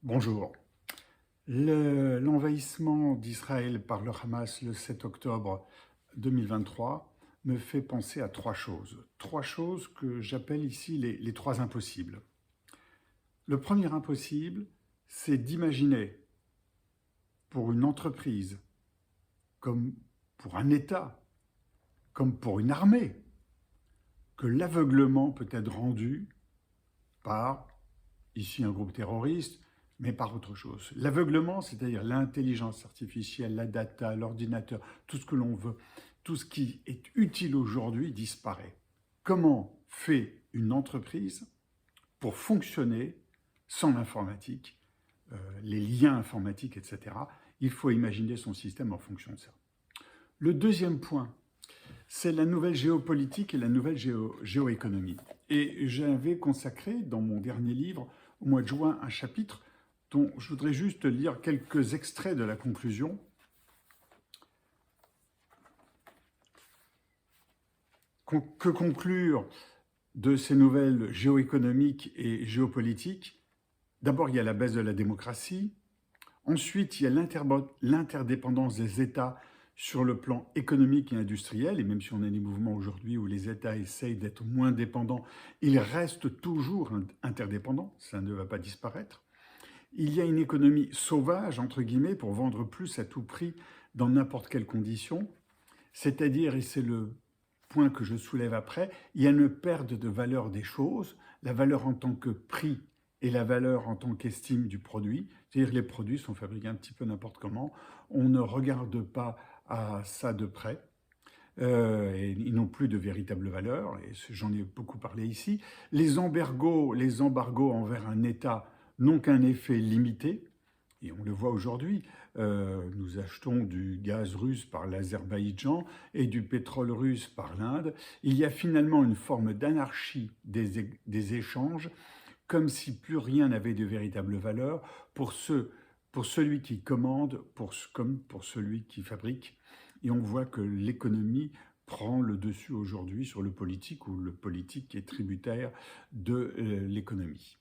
Bonjour. L'envahissement d'Israël par le Hamas le 7 octobre 2023 me fait penser à trois choses. Trois choses que j'appelle ici les trois impossibles. Le premier impossible, c'est d'imaginer pour une entreprise, comme pour un État, comme pour une armée, que l'aveuglement peut être rendu par, ici un groupe terroriste, mais par autre chose. L'aveuglement, c'est-à-dire l'intelligence artificielle, la data, l'ordinateur, tout ce que l'on veut, tout ce qui est utile aujourd'hui disparaît. Comment fait une entreprise pour fonctionner sans l'informatique, les liens informatiques, etc. Il faut imaginer son système en fonction de ça. Le deuxième point, c'est la nouvelle géopolitique et la nouvelle géoéconomie. Et j'avais consacré dans mon dernier livre, au mois de juin, un chapitre dont je voudrais juste lire quelques extraits de la conclusion. Que conclure de ces nouvelles géoéconomiques et géopolitiques? D'abord, il y a la baisse de la démocratie. Ensuite, il y a l'interdépendance des États sur le plan économique et industriel, et même si on a des mouvements aujourd'hui où les États essayent d'être moins dépendants, ils restent toujours interdépendants, ça ne va pas disparaître. Il y a une économie sauvage, entre guillemets, pour vendre plus à tout prix dans n'importe quelle condition, c'est-à-dire, et c'est le point que je soulève après, il y a une perte de valeur des choses, la valeur en tant que prix et la valeur en tant qu'estime du produit, c'est-à-dire que les produits sont fabriqués un petit peu n'importe comment, on ne regarde pas à ça de près, et ils n'ont plus de véritable valeur, et j'en ai beaucoup parlé ici. Les embargos envers un État n'ont qu'un effet limité, et on le voit aujourd'hui, nous achetons du gaz russe par l'Azerbaïdjan et du pétrole russe par l'Inde. Il y a finalement une forme d'anarchie des échanges, comme si plus rien n'avait de véritable valeur pour celui qui commande, comme pour celui qui fabrique. Et on voit que l'économie prend le dessus aujourd'hui sur le politique, ou le politique est tributaire de l'économie.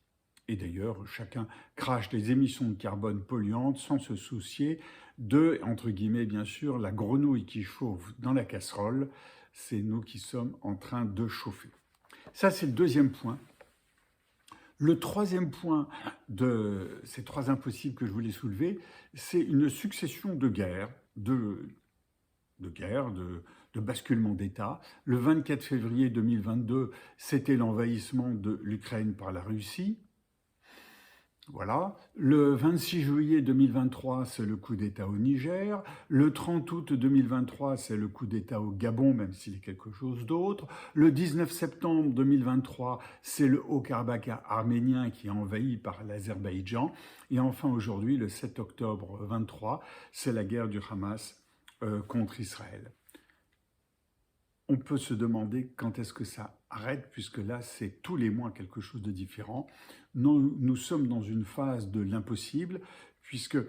Et d'ailleurs, chacun crache des émissions de carbone polluantes sans se soucier de, entre guillemets bien sûr, la grenouille qui chauffe dans la casserole. C'est nous qui sommes en train de chauffer. Ça, c'est le deuxième point. Le troisième point de ces trois impossibles que je voulais soulever, c'est une succession de guerres, de basculement d'État. Le 24 février 2022, c'était l'envahissement de l'Ukraine par la Russie. Voilà. Le 26 juillet 2023, c'est le coup d'État au Niger. Le 30 août 2023, c'est le coup d'État au Gabon, même s'il est quelque chose d'autre. Le 19 septembre 2023, c'est le Haut-Karabakh arménien qui est envahi par l'Azerbaïdjan. Et enfin aujourd'hui, le 7 octobre 2023, c'est la guerre du Hamas contre Israël. On peut se demander quand est-ce que ça arrête, puisque là, c'est tous les mois quelque chose de différent. Nous sommes dans une phase de l'impossible, puisque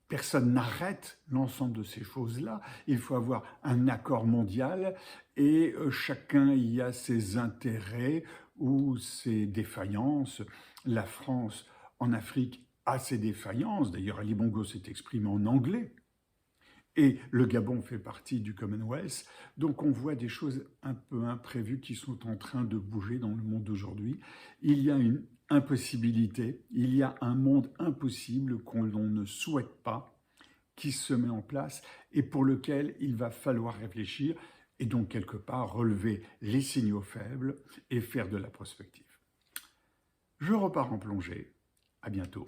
personne n'arrête l'ensemble de ces choses-là. Il faut avoir un accord mondial et chacun y a ses intérêts ou ses défaillances. La France, en Afrique, a ses défaillances. D'ailleurs, Ali Bongo s'est exprimé en anglais. Et le Gabon fait partie du Commonwealth. Donc on voit des choses un peu imprévues qui sont en train de bouger dans le monde d'aujourd'hui. Il y a une impossibilité, il y a un monde impossible qu'on ne souhaite pas, qui se met en place et pour lequel il va falloir réfléchir et donc quelque part relever les signaux faibles et faire de la prospective. Je repars en plongée. À bientôt.